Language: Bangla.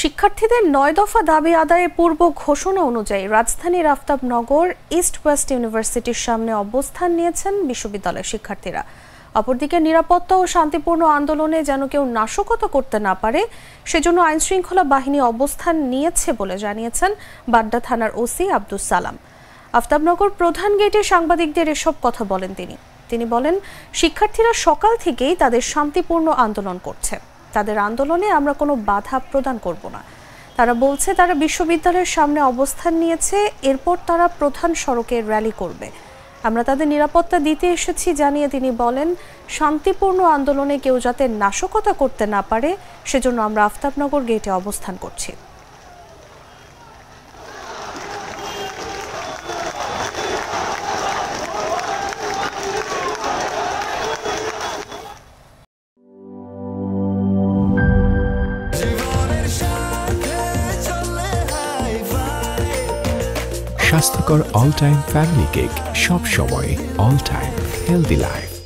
শিক্ষার্থীদের ৯ দফা দাবি আদায়ে পূর্ব ঘোষণা অনুযায়ী রাজধানীর আফতাবনগর ইস্ট ওয়েস্ট ইউনিভার্সিটির সামনে অবস্থান নিয়েছেন বিশ্ববিদ্যালয়ের শিক্ষার্থীরা। অপরদিকে নিরাপত্তা ও শান্তিপূর্ণ আন্দোলনে যেন কেউ নাশকতা করতে না পারে সেজন্য আইনশৃঙ্খলা বাহিনী অবস্থান নিয়েছে বলে জানিয়েছেন বাড্ডা থানার ওসি আব্দুস সালাম। আফতাবনগর প্রধান গেটে সাংবাদিকদের এসব কথা বলেন তিনি বলেন, শিক্ষার্থীরা সকাল থেকেই তাদের শান্তিপূর্ণ আন্দোলন করছে। তাদের আন্দোলনে আমরা কোনো বাধা প্রদান করব না। তারা বলছে তারা বিশ্ববিদ্যালয়ের সামনে অবস্থান নিয়েছে, এরপর তারা প্রধান সড়কে র্যালি করবে। আমরা তাদের নিরাপত্তা দিতে এসেছি জানিয়ে তিনি বলেন, শান্তিপূর্ণ আন্দোলনে কেউ যাতে নাশকতা করতে না পারে সেজন্য আমরা আফতাবনগর গেটে অবস্থান করছি। স্বাস্থ্যকর অল টাইম ফ্যামিলি কেক, সব সময় অল টাইম হেলদি লাইফ।